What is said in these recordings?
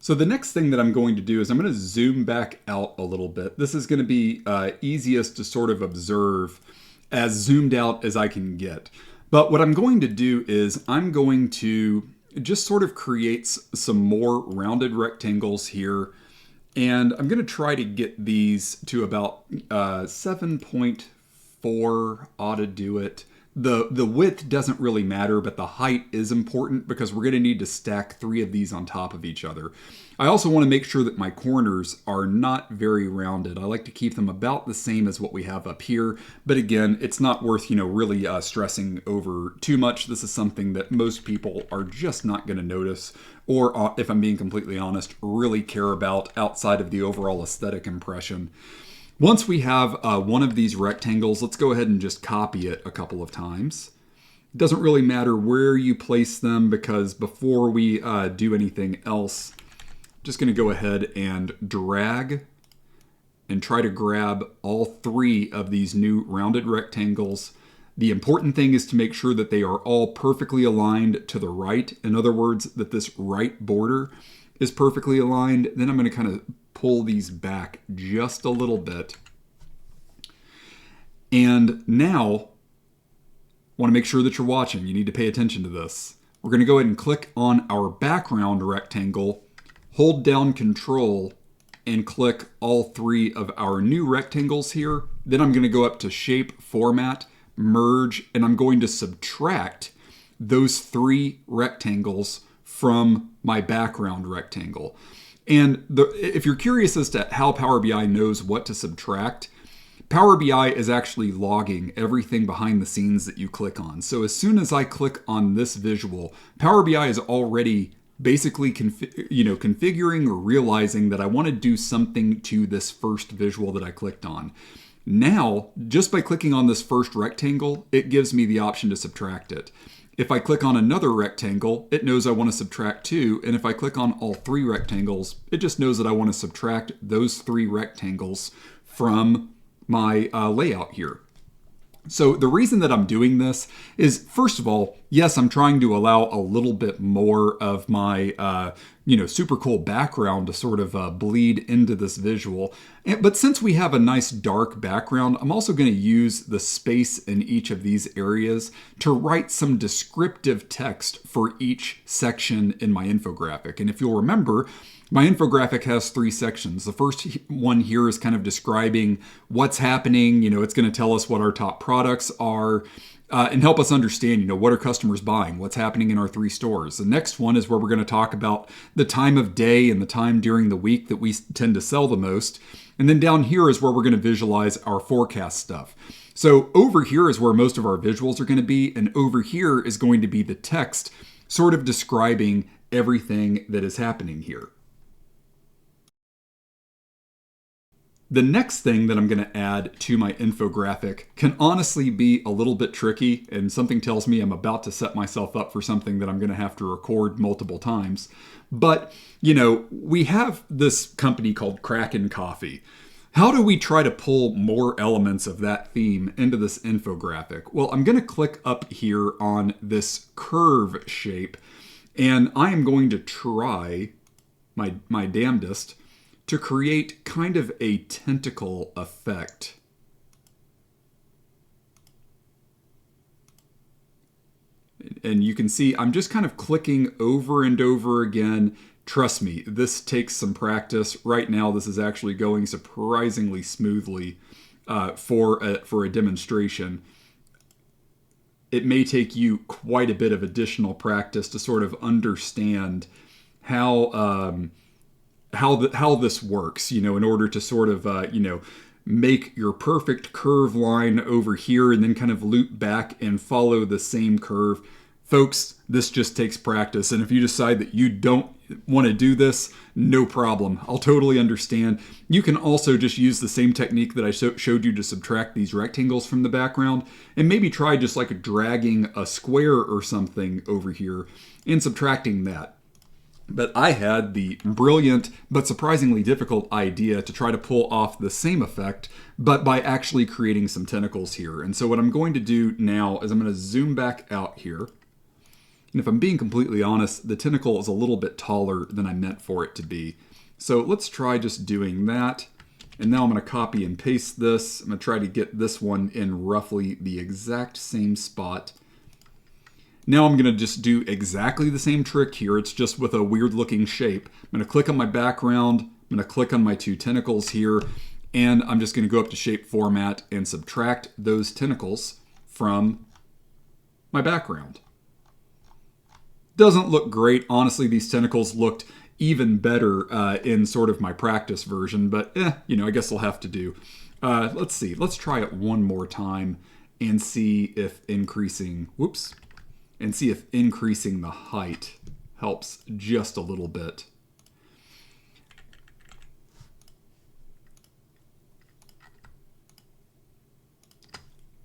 So the next thing that I'm going to do is I'm going to zoom back out a little bit. This is going to be easiest to sort of observe as zoomed out as I can get. But what I'm going to do is I'm going to just sort of create some more rounded rectangles here. And I'm going to try to get these to about 7.4 ought to do it. The width doesn't really matter, but the height is important because we're going to need to stack 3 of these on top of each other. I also want to make sure that my corners are not very rounded. I like to keep them about the same as what we have up here. But again, it's not worth, really stressing over too much. This is something that most people are just not going to notice, or if I'm being completely honest, really care about outside of the overall aesthetic impression. Once we have one of these rectangles, let's go ahead and just copy it a couple of times. It doesn't really matter where you place them because before we do anything else, I'm just going to go ahead and drag and try to grab all 3 of these new rounded rectangles. The important thing is to make sure that they are all perfectly aligned to the right. In other words, that this right border is perfectly aligned. Then I'm going to kind of pull these back just a little bit. And now, want to make sure that you're watching. You need to pay attention to this. We're going to go ahead and click on our background rectangle, hold down Control, and click all 3 of our new rectangles here. Then I'm going to go up to Shape, Format, Merge, and I'm going to subtract those 3 rectangles from my background rectangle. And if you're curious as to how Power BI knows what to subtract, Power BI is actually logging everything behind the scenes that you click on. So as soon as I click on this visual, Power BI is already basically configuring or realizing that I want to do something to this first visual that I clicked on. Now, just by clicking on this first rectangle, it gives me the option to subtract it. If I click on another rectangle, it knows I want to subtract 2, and if I click on all 3 rectangles, it just knows that I want to subtract those 3 rectangles from my layout here. So the reason that I'm doing this is, first of all, yes, I'm trying to allow a little bit more of my super cool background to sort of bleed into this visual. But since we have a nice dark background, I'm also going to use the space in each of these areas to write some descriptive text for each section in my infographic. And if you'll remember, my infographic has 3 sections. The first one here is kind of describing what's happening. It's going to tell us what our top products are and help us understand, what are customers buying, what's happening in our 3 stores. The next one is where we're going to talk about the time of day and the time during the week that we tend to sell the most. And then down here is where we're going to visualize our forecast stuff. So over here is where most of our visuals are going to be, and over here is going to be the text sort of describing everything that is happening here. The next thing that I'm going to add to my infographic can honestly be a little bit tricky, and something tells me I'm about to set myself up for something that I'm going to have to record multiple times. But, we have this company called Kraken Koffee. How do we try to pull more elements of that theme into this infographic? Well, I'm going to click up here on this curve shape, and I am going to try my damnedest to create kind of a tentacle effect. And you can see I'm just kind of clicking over and over again. Trust me, this takes some practice. Right now, this is actually going surprisingly smoothly for a demonstration. It may take you quite a bit of additional practice to sort of understand how this works, in order to sort of, make your perfect curve line over here and then kind of loop back and follow the same curve. Folks, this just takes practice. And if you decide that you don't want to do this, no problem. I'll totally understand. You can also just use the same technique that I showed you to subtract these rectangles from the background, and maybe try just like dragging a square or something over here and subtracting that. But I had the brilliant but surprisingly difficult idea to try to pull off the same effect, but by actually creating some tentacles here. And so what I'm going to do now is I'm going to zoom back out here. And if I'm being completely honest, the tentacle is a little bit taller than I meant for it to be. So let's try just doing that. And now I'm going to copy and paste this. I'm going to try to get this one in roughly the exact same spot. Now I'm going to just do exactly the same trick here. It's just with a weird looking shape. I'm going to click on my background. I'm going to click on my two tentacles here. And I'm just going to go up to shape format and subtract those tentacles from my background. Doesn't look great. Honestly, these tentacles looked even better in sort of my practice version, but I guess I'll have to do. Let's see. Let's try it one more time and see if increasing the height helps just a little bit.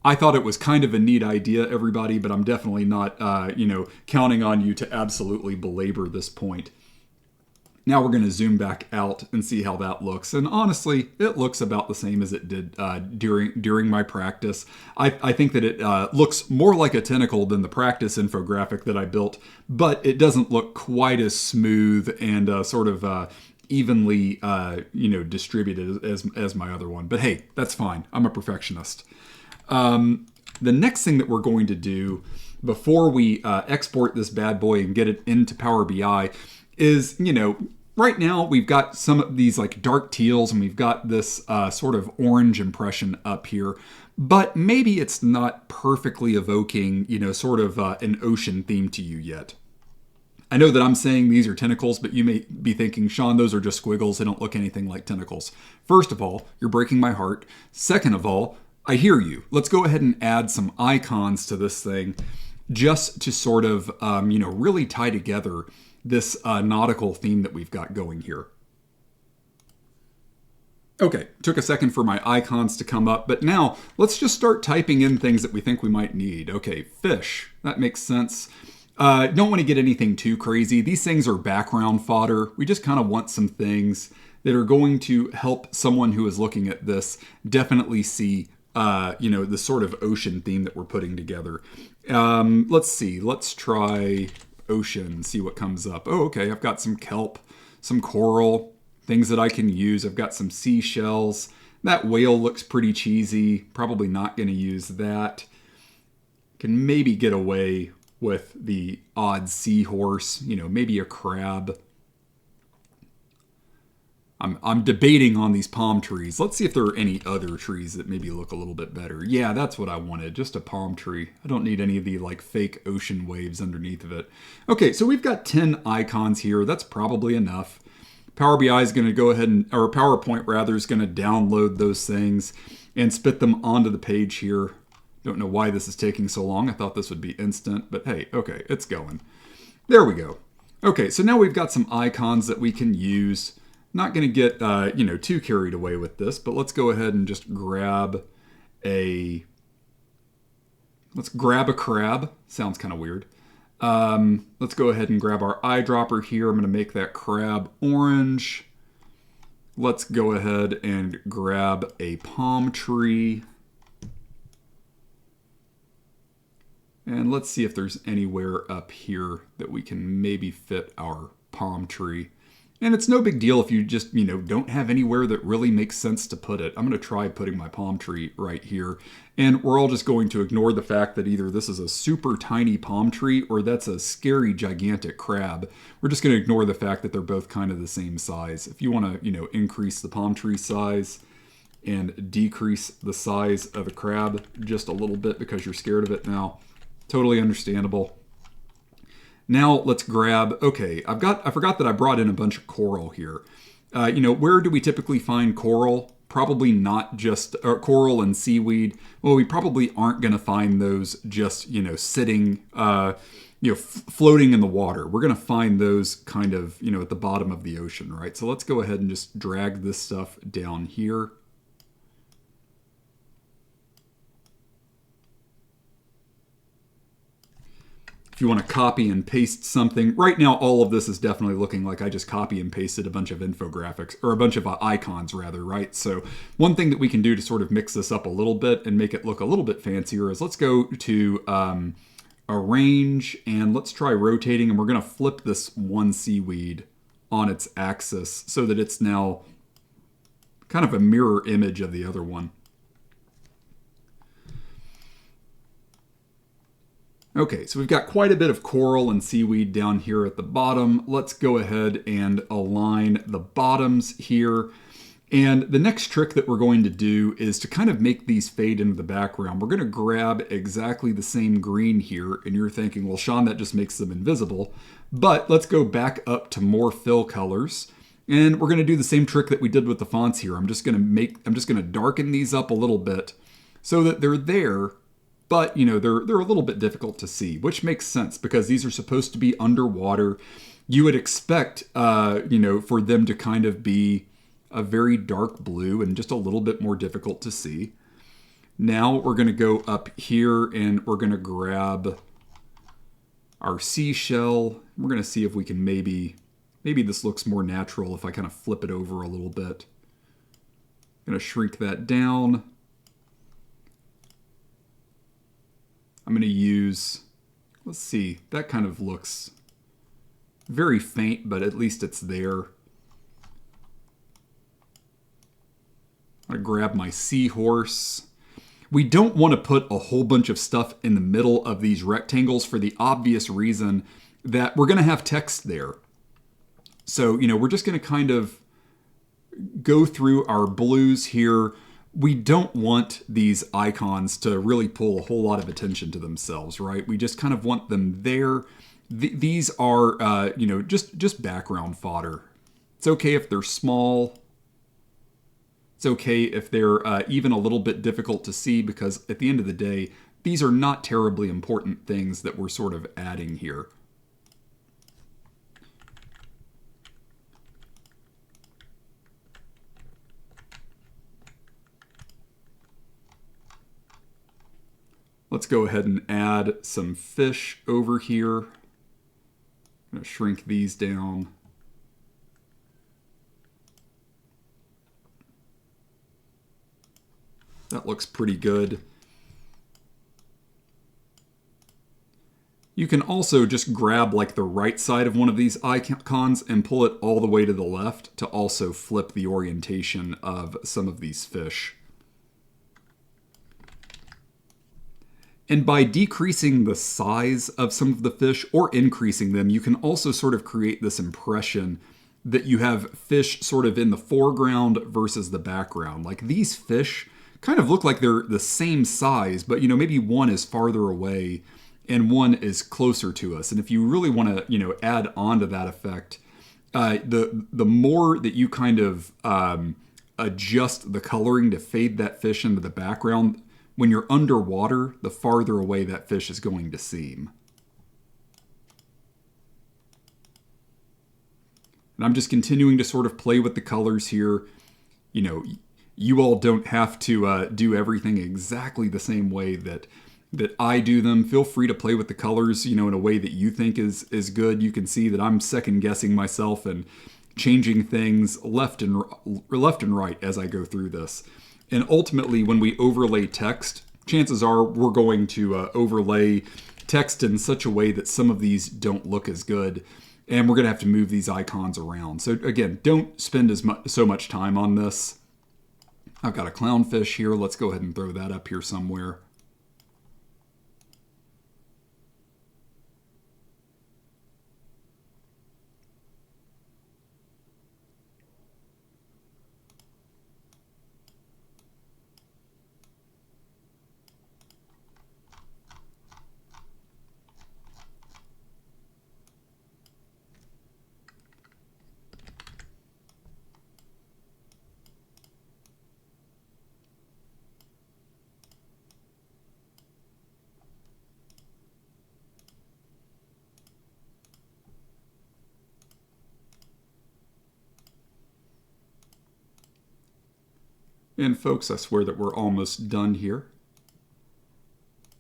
I thought it was kind of a neat idea, everybody, but I'm definitely not, counting on you to absolutely belabor this point. Now we're going to zoom back out and see how that looks. And honestly, it looks about the same as it did during my practice. I think that it looks more like a tentacle than the practice infographic that I built, but it doesn't look quite as smooth and evenly distributed as my other one. But hey, that's fine. I'm a perfectionist. The next thing that we're going to do before we export this bad boy and get it into Power BI is, right now we've got some of these like dark teals and we've got this sort of orange impression up here, but maybe it's not perfectly evoking, an ocean theme to you yet. I know that I'm saying these are tentacles, but you may be thinking, Sean, those are just squiggles. They don't look anything like tentacles. First of all, you're breaking my heart. Second of all, I hear you. Let's go ahead and add some icons to this thing just to sort of, really tie together this nautical theme that we've got going here. Okay, took a second for my icons to come up, but now let's just start typing in things that we think we might need. Okay, fish, that makes sense. Don't want to get anything too crazy. These things are background fodder. We just kind of want some things that are going to help someone who is looking at this definitely see the sort of ocean theme that we're putting together. Let's see. Let's try ocean, see what comes up. Oh, okay. I've got some kelp, some coral, things that I can use. I've got some seashells. That whale looks pretty cheesy. Probably not going to use that. Can maybe get away with the odd seahorse, maybe a crab. I'm debating on these palm trees. Let's see if there are any other trees that maybe look a little bit better. Yeah, that's what I wanted, just a palm tree. I don't need any of the fake ocean waves underneath of it. Okay, so we've got 10 icons here. That's probably enough. Power BI is going to go ahead or PowerPoint rather, is going to download those things and spit them onto the page here. Don't know why this is taking so long. I thought this would be instant, but hey, okay, it's going. There we go. Okay, so now we've got some icons that we can use. Not going to get, too carried away with this, but let's go ahead and just grab a crab. Sounds kind of weird. Let's go ahead and grab our eyedropper here. I'm going to make that crab orange. Let's go ahead and grab a palm tree. And let's see if there's anywhere up here that we can maybe fit our palm tree. And it's no big deal if you just, don't have anywhere that really makes sense to put it. I'm going to try putting my palm tree right here. And we're all just going to ignore the fact that either this is a super tiny palm tree or that's a scary, gigantic crab. We're just going to ignore the fact that they're both kind of the same size. If you want to, increase the palm tree size and decrease the size of a crab just a little bit because you're scared of it now, totally understandable. Now let's grab, okay, I forgot that I brought in a bunch of coral here. Where do we typically find coral? Probably not just coral and seaweed. Well, we probably aren't going to find those just, sitting, floating in the water. We're going to find those kind of, at the bottom of the ocean, right? So let's go ahead and just drag this stuff down here. If you want to copy and paste something, right now all of this is definitely looking like I just copy and pasted a bunch of infographics, or a bunch of icons rather, right? So one thing that we can do to sort of mix this up a little bit and make it look a little bit fancier is let's go to arrange, and let's try rotating, and we're going to flip this one seaweed on its axis so that it's now kind of a mirror image of the other one. Okay, so we've got quite a bit of coral and seaweed down here at the bottom. Let's go ahead and align the bottoms here. And the next trick that we're going to do is to kind of make these fade into the background. We're going to grab exactly the same green here, and you're thinking, well, Sean, that just makes them invisible. But let's go back up to more fill colors, and we're going to do the same trick that we did with the fonts here. I'm just going to darken these up a little bit so that they're there, but they're a little bit difficult to see, which makes sense because these are supposed to be underwater. You would expect, for them to kind of be a very dark blue and just a little bit more difficult to see. Now we're going to go up here and we're going to grab our seashell. We're going to see if we can maybe this looks more natural if I kind of flip it over a little bit. I'm going to shrink that down. I'm going to use, let's see, that kind of looks very faint, but at least it's there. I'm going to grab my seahorse. We don't want to put a whole bunch of stuff in the middle of these rectangles for the obvious reason that we're going to have text there. So, we're just going to kind of go through our blues here. We don't want these icons to really pull a whole lot of attention to themselves, right? We just kind of want them there. These are, just background fodder. It's okay if they're small. It's okay if they're even a little bit difficult to see, because at the end of the day, these are not terribly important things that we're sort of adding here. Let's go ahead and add some fish over here. I'm going to shrink these down. That looks pretty good. You can also just grab like the right side of one of these icons and pull it all the way to the left to also flip the orientation of some of these fish. And by decreasing the size of some of the fish or increasing them, you can also sort of create this impression that you have fish sort of in the foreground versus the background. Like these fish kind of look like they're the same size, but maybe one is farther away and one is closer to us. And if you really want to, add on to that effect, the more that you kind of adjust the coloring to fade that fish into the background, when you're underwater, the farther away that fish is going to seem. And I'm just continuing to sort of play with the colors here. You all don't have to do everything exactly the same way that I do them. Feel free to play with the colors, in a way that you think is good. You can see that I'm second guessing myself and changing things left and right as I go through this. And ultimately, when we overlay text, chances are we're going to overlay text in such a way that some of these don't look as good. And we're going to have to move these icons around. So again, don't spend so much time on this. I've got a clownfish here. Let's go ahead and throw that up here somewhere. And folks, I swear that we're almost done here.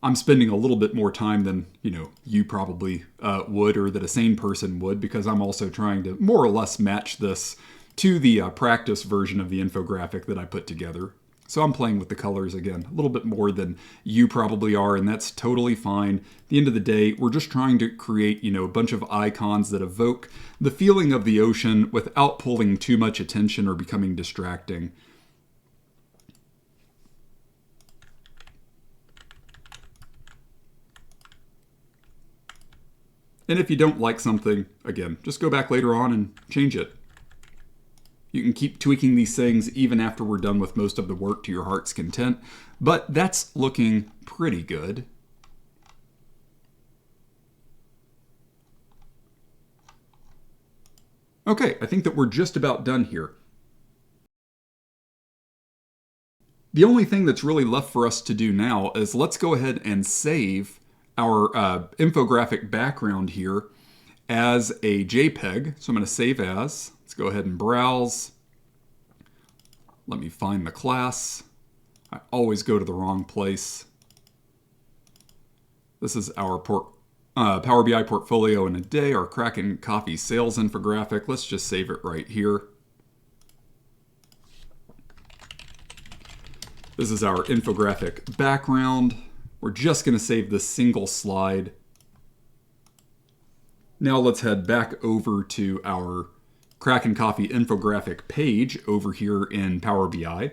I'm spending a little bit more time than, you probably would, or that a sane person would, because I'm also trying to more or less match this to the practice version of the infographic that I put together. So I'm playing with the colors again, a little bit more than you probably are, and that's totally fine. At the end of the day, we're just trying to create, a bunch of icons that evoke the feeling of the ocean without pulling too much attention or becoming distracting. And if you don't like something, again, just go back later on and change it. You can keep tweaking these things even after we're done with most of the work to your heart's content, but that's looking pretty good. Okay, I think that we're just about done here. The only thing that's really left for us to do now is let's go ahead and save our infographic background here as a JPEG. So I'm going to save as. Let's go ahead and browse. Let me find the class. I always go to the wrong place. This is our Power BI portfolio in a day, our Kraken Koffee sales infographic. Let's just save it right here. This is our infographic background. We're just going to save this single slide. Now let's head back over to our Kraken Koffee infographic page over here in Power BI.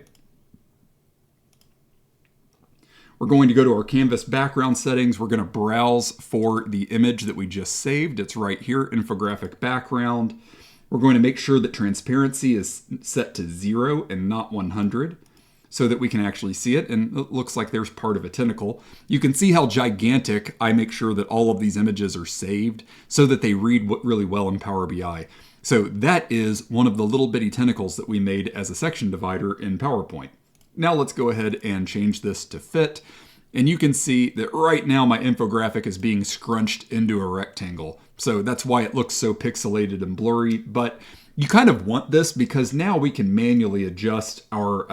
We're going to go to our canvas background settings. We're going to browse for the image that we just saved. It's right here, infographic background. We're going to make sure that transparency is set to 0 and not 100. So that we can actually see it, and it looks like there's part of a tentacle. You can see how gigantic I make sure that all of these images are saved so that they read really well in Power BI. So that is one of the little bitty tentacles that we made as a section divider in PowerPoint. Now let's go ahead and change this to fit, and you can see that right now my infographic is being scrunched into a rectangle. So that's why it looks so pixelated and blurry, but you kind of want this because now we can manually adjust our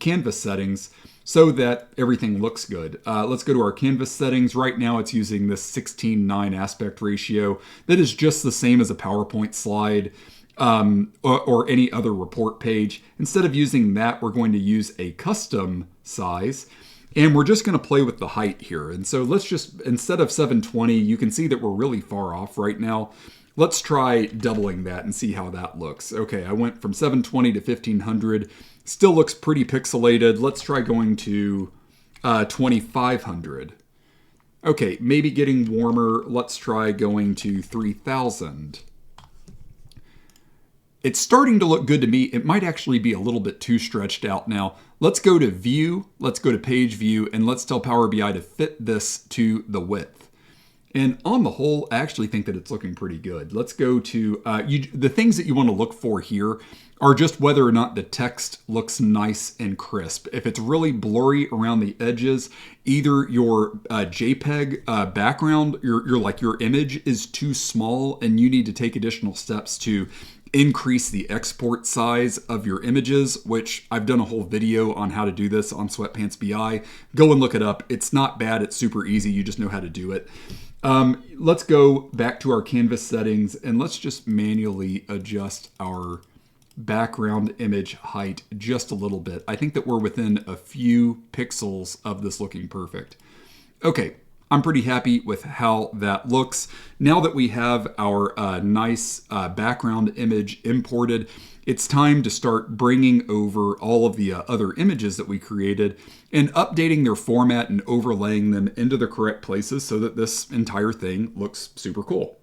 canvas settings so that everything looks good. Let's go to our canvas settings. Right now it's using this 16:9 aspect ratio that is just the same as a PowerPoint slide or any other report page. Instead of using that, we're going to use a custom size. And we're just going to play with the height here. And so let's just, instead of 720, you can see that we're really far off right now. Let's try doubling that and see how that looks. Okay, I went from 720 to 1500. Still looks pretty pixelated. Let's try going to 2500. Okay, maybe getting warmer. Let's try going to 3000. It's starting to look good to me. It might actually be a little bit too stretched out now. Let's go to View, let's go to Page View, and let's tell Power BI to fit this to the width. And on the whole, I actually think that it's looking pretty good. Let's go to, the things that you want to look for here are just whether or not the text looks nice and crisp. If it's really blurry around the edges, either your JPEG background, your image is too small and you need to take additional steps to increase the export size of your images, which I've done a whole video on how to do this on Sweatpants BI. Go and look it up. It's not bad. It's super easy. You just know how to do it. Let's go back to our canvas settings and let's just manually adjust our background image height just a little bit. I think that we're within a few pixels of this looking perfect. Okay, I'm pretty happy with how that looks. Now that we have our nice background image imported, it's time to start bringing over all of the other images that we created and updating their format and overlaying them into the correct places so that this entire thing looks super cool.